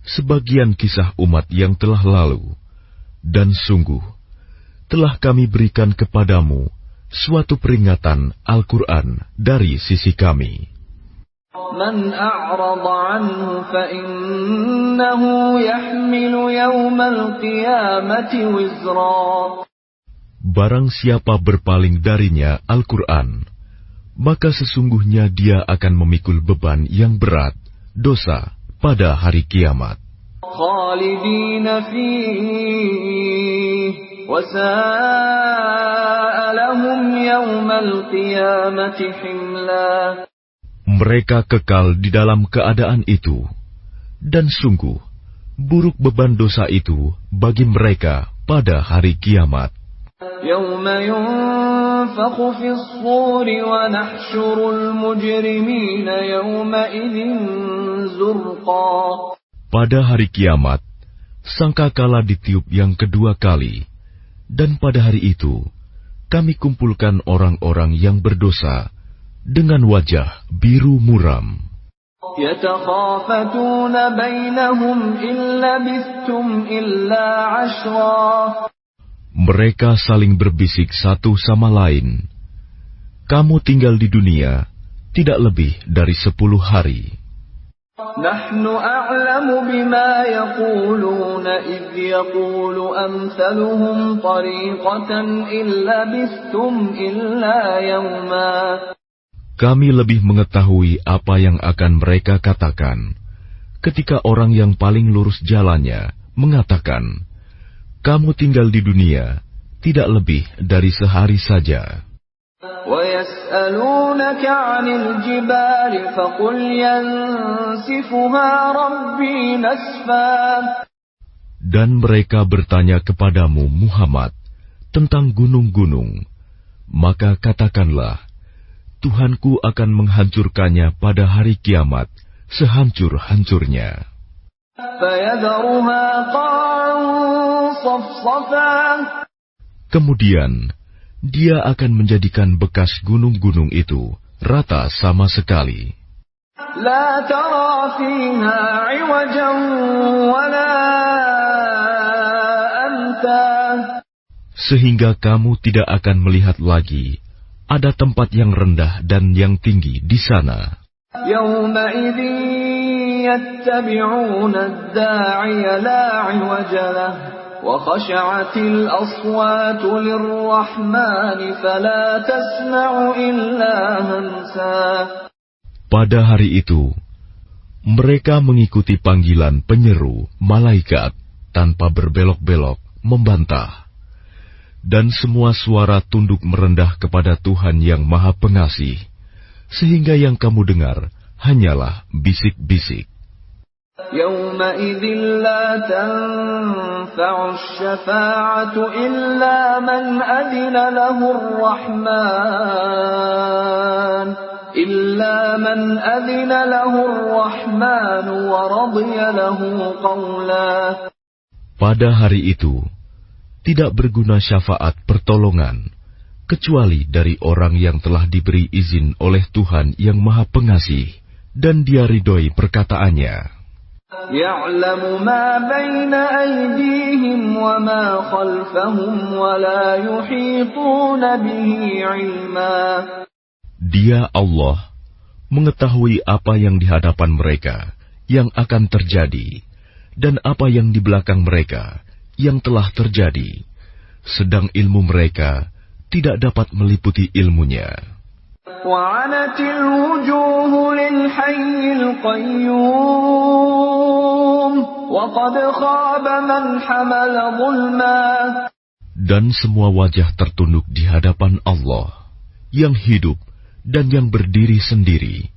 sebagian kisah umat yang telah lalu, dan sungguh telah kami berikan kepadamu suatu peringatan Al-Quran dari sisi kami. Man a'rada anhu fa innahu yahmilu yawmal qiyamati wizra. Barang siapa berpaling darinya Al-Quran, maka sesungguhnya dia akan memikul beban yang berat, dosa, pada hari kiamat. Khalidina fihi wa sa'a lahum yawmal qiyamati himla. Mereka kekal di dalam keadaan itu, dan sungguh buruk beban dosa itu bagi mereka pada hari kiamat. Yawma yunfakhu fis suri wa nahsyurul mujrimina yawma idzin zurqa. Pada hari kiamat, sangkakala ditiup yang kedua kali, dan pada hari itu kami kumpulkan orang-orang yang berdosa dengan wajah biru muram. Yatakhafatuna bainahum illa bistum illa 'ashra. Mereka saling berbisik satu sama lain, kamu tinggal di dunia tidak lebih dari 10 hari. Nahnu a'lamu bima yaquluna idh yaqulu amthaluhum tariqatan illa bistum illa yawma. Kami lebih mengetahui apa yang akan mereka katakan ketika orang yang paling lurus jalannya mengatakan, kamu tinggal di dunia tidak lebih dari sehari saja. وَيَسْأَلُونَكَ عَنِ الْجِبَالِ فَقُلْ يَنسِفُهَا رَبِّي نَسْفًا. Dan mereka bertanya kepadamu, Muhammad, tentang gunung-gunung, maka katakanlah, Tuhanku akan menghancurkannya pada hari kiamat sehancur-hancurnya. Kemudian Dia akan menjadikan bekas gunung-gunung itu rata sama sekali. La tara fiha 'iwajan wala amta. Sehingga kamu tidak akan melihat lagi ada tempat yang rendah dan yang tinggi di sana. Yawma idzin yattabi'una ad-da'iya la 'iwaja lahu wa khashi'atil aswatu lir-rahmani fala tasma'u illa hamsa. Pada hari itu, mereka mengikuti panggilan penyeru malaikat tanpa berbelok-belok membantah. Dan semua suara tunduk merendah kepada Tuhan yang Maha Pengasih, sehingga yang kamu dengar hanyalah bisik-bisik. Yawma idzin la tanfa'u asy-syafa'atu illa man adina lahu ar-rahman wa radiya lahu qawla. Pada hari itu tidak berguna syafaat pertolongan kecuali dari orang yang telah diberi izin oleh Tuhan yang Maha Pengasih dan Dia ridhoi perkataannya. Ya'lamu ma baina aydihim wa ma khalfahum wa la yuhituna bihi 'ilma. Dia Allah mengetahui apa yang di hadapan mereka yang akan terjadi dan apa yang di belakang mereka yang telah terjadi, sedang ilmu mereka tidak dapat meliputi ilmunya. وعنت الوجوه للحي القيوم وقد خاب من حمل ظلما. Dan semua wajah tertunduk di hadapan Allah, yang hidup dan yang berdiri sendiri.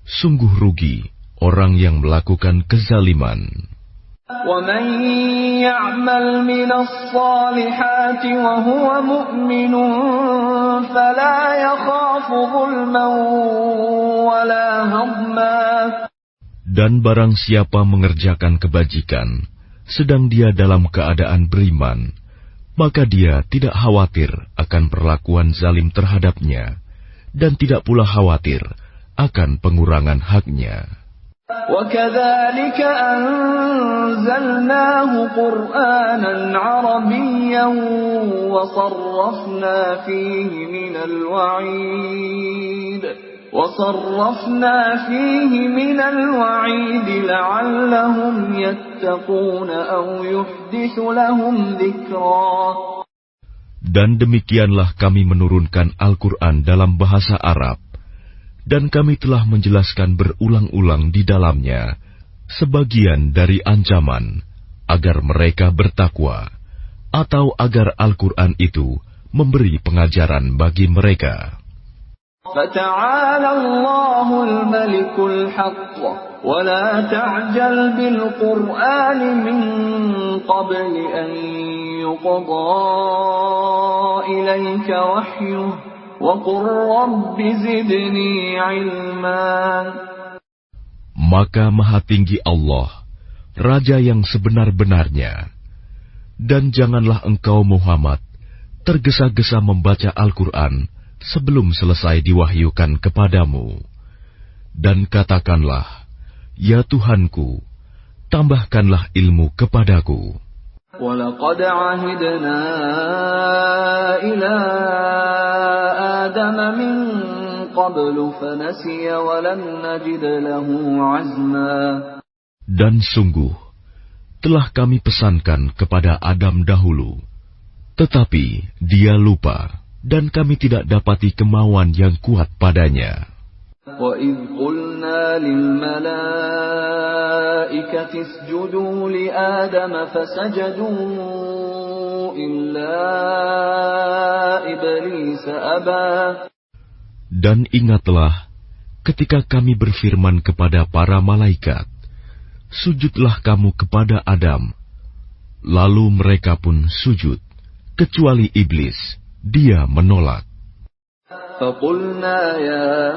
Sungguh rugi orang yang melakukan kezaliman. وَمَن يَعْمَلْ مِنَ الصَّالِحَاتِ وَهُوَ مُؤْمِنٌ فَلَا يَخَافُ ظُلْمًا وَلَا هَضْمًا. Dan barang siapa mengerjakan kebajikan, sedang dia dalam keadaan beriman, maka dia tidak khawatir akan perlakuan zalim terhadapnya, dan tidak pula khawatir akan pengurangan haknya. وَكَذَلِكَ أَنزَلْنَاهُ قُرْآنًا عَرَبِيًّا وَصَرَّفْنَا فِيهِ مِنَ الْوَعِيدِ لَعَلَّهُمْ يَتَّقُونَ أَوْ يُحْدِثُ لَهُمْ ذِكْرًا. Dan demikianlah kami menurunkan Al-Quran dalam bahasa Arab, dan kami telah menjelaskan berulang-ulang di dalamnya sebagian dari ancaman agar mereka bertakwa, atau agar Al-Quran itu memberi pengajaran bagi mereka. فَتَعَالَى اللَّهُ الْمَلِكُ الْحَقُّ وَلَا تَعْجَلْ بِالْقُرْآنِ مِنْ قَبْلِ أَنْ يُقْضَى إِلَيْكَ وَحْيُهُ وَقُلْ رَبِّ زِدْنِي عِلْمًا. Maka Maha Tinggi Allah, Raja yang sebenar-benarnya, dan janganlah engkau Muhammad tergesa-gesa membaca Al-Quran sebelum selesai diwahyukan kepadamu. Dan katakanlah, ya Tuhanku, tambahkanlah ilmu kepadaku. وَلَقَدْ عَهِدْنَا إِلَىٰ آدَمَ مِن قَبْلُ فَنَسِيَ وَلَمْ نَجِدْ لَهُ عَزْمًا. Dan sungguh, telah kami pesankan kepada Adam dahulu, tetapi dia lupa, dan kami tidak dapati kemauan yang kuat padanya. وَإِذْ قُلْنَا لِلْمَلَائِكَةِ اسْجُدُوا لِآدَمَ فَسَجَدُوا إِلَّا إِبْلِيسَ أَبَى. Dan ingatlah ketika kami berfirman kepada para malaikat, sujudlah kamu kepada Adam. Lalu mereka pun sujud, kecuali iblis, dia menolak. فَقُلْنَا يَا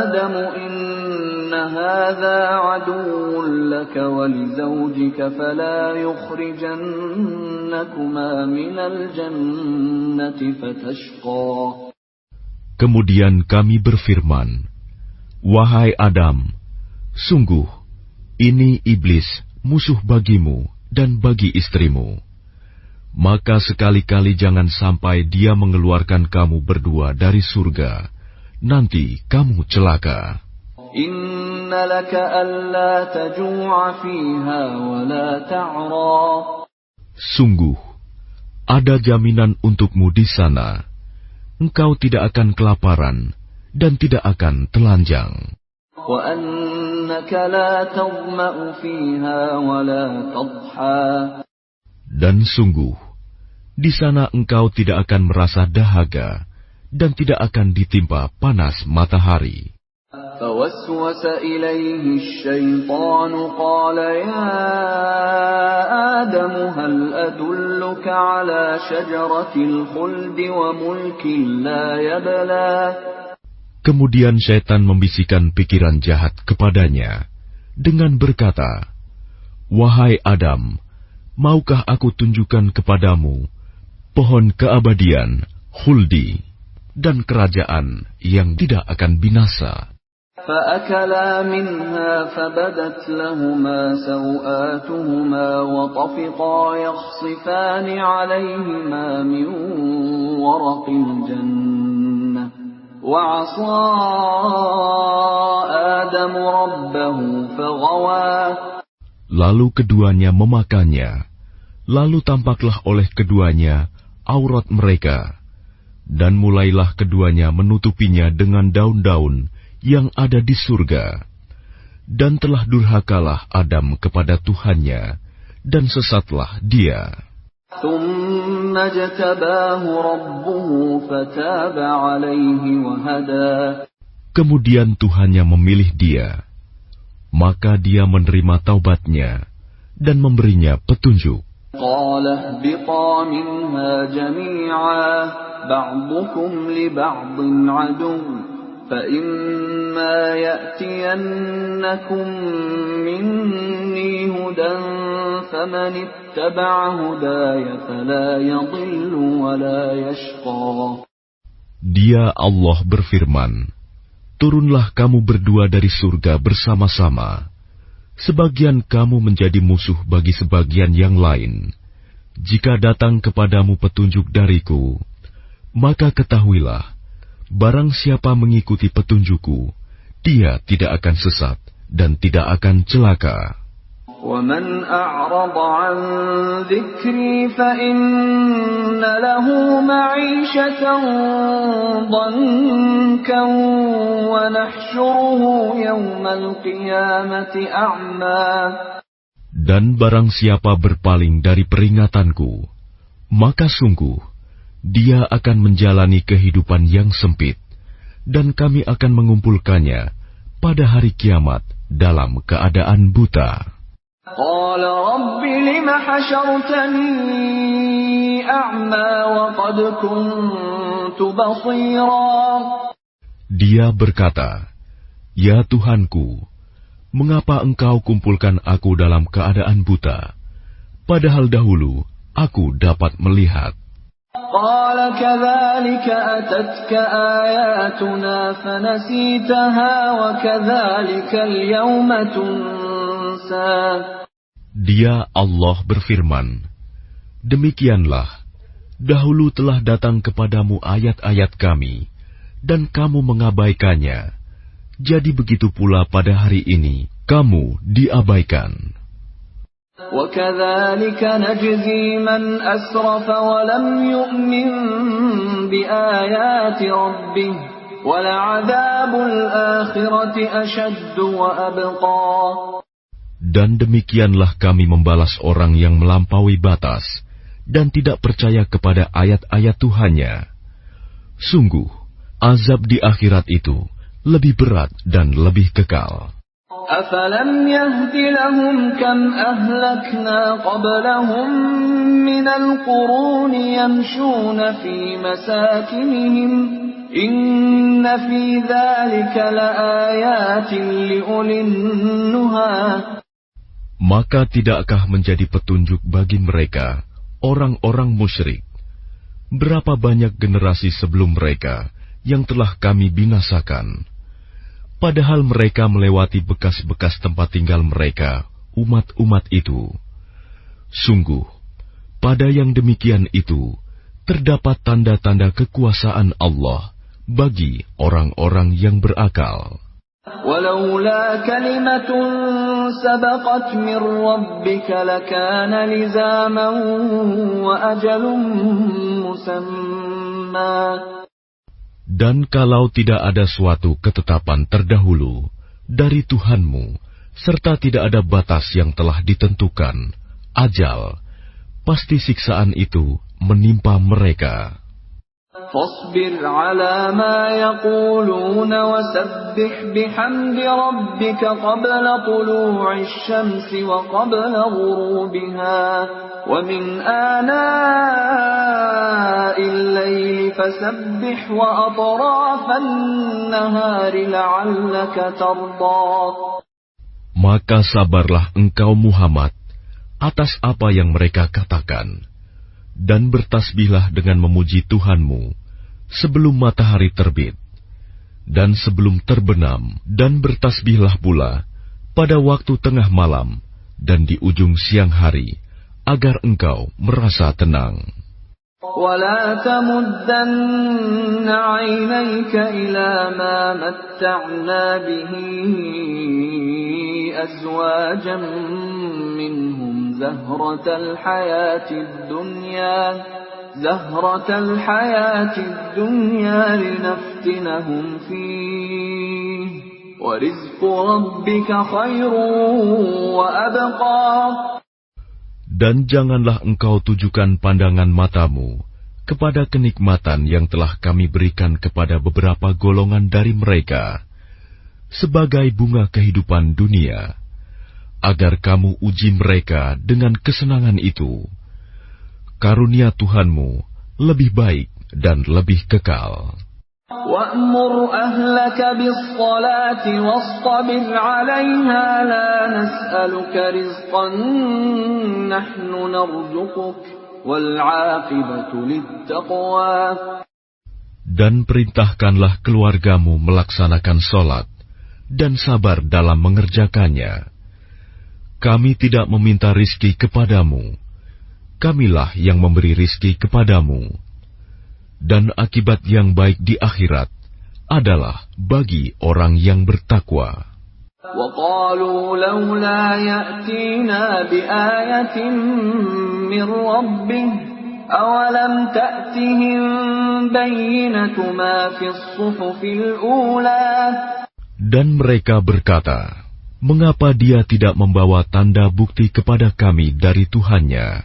آدَمُ إِنَّ هَذَا عَدُوٌّ لَكَ وَلِزَوْجِكَ فَلَا يُخْرِجَنَّكُمَا مِنَ الْجَنَّةِ فَتَشْقَى. Kemudian kami berfirman, wahai Adam, sungguh ini iblis musuh bagimu dan bagi istrimu. Maka sekali-kali jangan sampai dia mengeluarkan kamu berdua dari surga, nanti kamu celaka. Inna laka alla taju'a fiha wa la ta'ra. Sungguh, ada jaminan untukmu di sana. Engkau tidak akan kelaparan dan tidak akan telanjang. Wa annaka la tadma'u fiha wa la tadha. Dan sungguh, di sana engkau tidak akan merasa dahaga dan tidak akan ditimpa panas matahari. فَوَسْوَسَ إِلَيْهِ الشَّيْطَانُ قَالَ يَا آدَمُ هَلْ أَدُلُّكَ عَلَى شَجَرَةِ الْخُلْدِ وَمُلْكٍ لَا يَبْلَى. Kemudian syaitan membisikkan pikiran jahat kepadanya dengan berkata, wahai Adam, maukah aku tunjukkan kepadamu pohon keabadian, khuldi, dan kerajaan yang tidak akan binasa. فَأَكَلَا مِنْهَا فَبَدَتْ لَهُمَا سَوْآتُهُمَا وَطَفِقَا يَخْصِفَانِ عَلَيْهِمَا مِنْ وَرَقِ الْجَنَّةِ وَعَصَى آدَمُ رَبَّهُ فَغَوَى. Lalu keduanya memakannya, lalu tampaklah oleh keduanya aurat mereka. Dan mulailah keduanya menutupinya dengan daun-daun yang ada di surga. Dan telah durhakalah Adam kepada Tuhannya, dan sesatlah dia. ثم اجتباه ربه فتاب عليه وهدى. Kemudian Tuhannya memilih dia, maka dia menerima taubatnya dan memberinya petunjuk. قال اهبطا منها جميعا بعضكم لبعض عدو فإما يأتينكم مني هدى فمن اتبع هداي فلا يضل ولا يشقى. Dia Allah berfirman, turunlah kamu berdua dari surga bersama-sama. Sebagian kamu menjadi musuh bagi sebagian yang lain. Jika datang kepadamu petunjuk dariku, maka ketahuilah, barang siapa mengikuti petunjukku, dia tidak akan sesat dan tidak akan celaka. وَمَنْ أَعْرَضَ عَنْ ذِكْرِي فَإِنَّ لَهُ مَعِيشَةً ضَنكًا وَنَحْشُرُهُ يَوْمَ الْقِيَامَةِ أَعْمَى. Dan barang siapa berpaling dari peringatanku, maka sungguh dia akan menjalani kehidupan yang sempit, dan kami akan mengumpulkannya pada hari kiamat dalam keadaan buta. قال رب لم حشرتني أعمى وقد كنت بصيرا. Dia berkata, ya Tuhanku, mengapa engkau kumpulkan aku dalam keadaan buta, padahal dahulu aku dapat melihat. قال كذلك أتتك آياتنا فنسيتها وكذلك اليوم تنسى. Dia Allah berfirman, demikianlah, dahulu telah datang kepadamu ayat-ayat kami, dan kamu mengabaikannya. Jadi begitu pula pada hari ini, kamu diabaikan. وَكَذَلِكَ نَجْزِي مَنْ أَسْرَفَ وَلَمْ يُؤْمِنْ بِآيَاتِ رَبِّهِ وَلَعَذَابُ الْآخِرَةِ أَشَدُّ وَأَبْقَى. Dan demikianlah kami membalas orang yang melampaui batas dan tidak percaya kepada ayat-ayat Tuhannya. Sungguh, azab di akhirat itu lebih berat dan lebih kekal. أَفَلَمْ يَهْدِ لَهُمْ كَمْ أَهْلَكْنَا قَبْلَهُمْ مِنَ الْقُرُونِ يَمْشُونَ فِي مَسَاكِنِهِمْ إِنَّ فِي ذَلِكَ لَآيَاتٍ لِأُولِي النُّهَى. Maka tidakkah menjadi petunjuk bagi mereka, orang-orang musyrik, berapa banyak generasi sebelum mereka yang telah kami binasakan, padahal mereka melewati bekas-bekas tempat tinggal mereka, umat-umat itu. Sungguh, pada yang demikian itu, terdapat tanda-tanda kekuasaan Allah bagi orang-orang yang berakal. وَلَوْلَا كَلِمَةٌ سَبَقَتْ مِنْ رَبِّكَ لَكَانَ لِزَامًا وَأَجَلٌ مُّسَمًّى. Dan kalau tidak ada suatu ketetapan terdahulu dari Tuhanmu, serta tidak ada batas yang telah ditentukan, ajal, pasti siksaan itu menimpa mereka. فاصبر على ما يقولون وسبح بحمد ربك قبل طلوع الشمس وقبل غروبها ومن آناء الليل فسبح وأطراف النهار لعلك ترضى. Maka sabarlah engkau Muhammad atas apa yang mereka katakan, dan bertasbihlah dengan memuji Tuhanmu sebelum matahari terbit dan sebelum terbenam, dan bertasbihlah pula pada waktu tengah malam dan di ujung siang hari, agar engkau merasa tenang. ولا تمدن عينيك إلى ما متعنا به أزواجا منهم زهرة الحياة الدنيا زهرة الحياة الدنيا لنفتنهم فيه ورزق ربك خير وأبقى. Dan janganlah engkau tujukan pandangan matamu kepada kenikmatan yang telah kami berikan kepada beberapa golongan dari mereka sebagai bunga kehidupan dunia, agar kamu uji mereka dengan kesenangan itu. Karunia Tuhanmu lebih baik dan lebih kekal. وَأْمُرْ أَهْلَكَ بِالصَّلَاةِ وَاصْطَبِرْ عَلَيْهَا لَا نَسْأَلُكَ رِزْقًا نَحْنُ نَرْزُقُكَ وَالْعَاقِبَةُ لِلتَّقْوَى. Dan perintahkanlah keluargamu melaksanakan sholat dan sabar dalam mengerjakannya. Kami tidak meminta rizki kepadamu, kamilah yang memberi rizki kepadamu. Dan akibat yang baik di akhirat adalah bagi orang yang bertakwa. وَقَالُوا لَوْلَا يَأْتِينَا بِآيَةٍ مِّن رَّبِّهِ أَوَلَمْ تَأْتِهِم بَيِّنَةُ مَا فِي الصُّحُفِ الْأُولَى. Dan mereka berkata, mengapa dia tidak membawa tanda bukti kepada kami dari Tuhannya?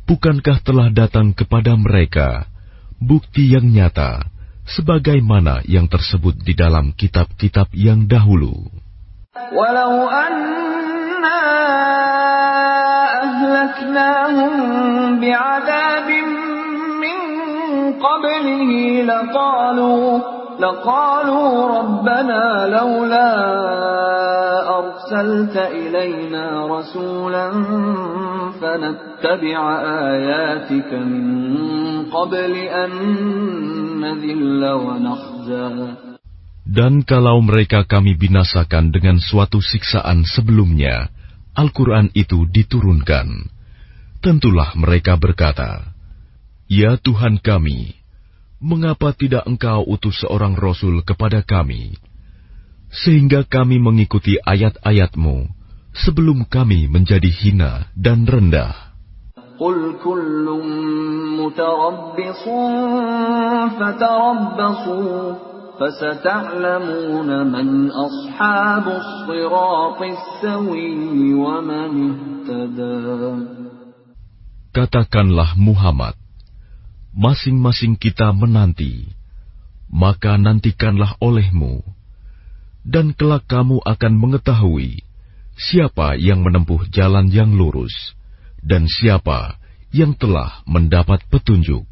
Bukankah telah datang kepada mereka bukti yang nyata, sebagaimana yang tersebut di dalam kitab-kitab yang dahulu? وَلَوْ أَنَّا أَهْلَكْنَاهُمْ بِعَذَابٍ مِّن قَبْلِهِ لَقَالُوا رَبَّنَا لَوْلَا أَرْسَلْتَ إِلَيْنَا رَسُولًا فَنَتَّبِعَ آيَاتِكَ مِن قَبْلِ أَن نَّذِلَّ وَنَخْزَىٰ. Dan kalau mereka kami binasakan dengan suatu siksaan sebelumnya, Al-Quran itu diturunkan, tentulah mereka berkata, Ya Tuhan kami, mengapa tidak Engkau utus seorang Rasul kepada kami, sehingga kami mengikuti ayat-ayat-Mu sebelum kami menjadi hina dan rendah? قُلْ كُلٌّ مُّتَرَبِّصٌ فَتَرَبَّصُوا فَسَتَعْلَمُونَ مَنْ أَصْحَابُ الصِّرَاطِ السَّوِيِّ وَمَنِ اهْتَدَىٰ. Katakanlah Muhammad, masing-masing kita menanti, maka nantikanlah olehmu, dan kelak kamu akan mengetahui siapa yang menempuh jalan yang lurus, dan siapa yang telah mendapat petunjuk.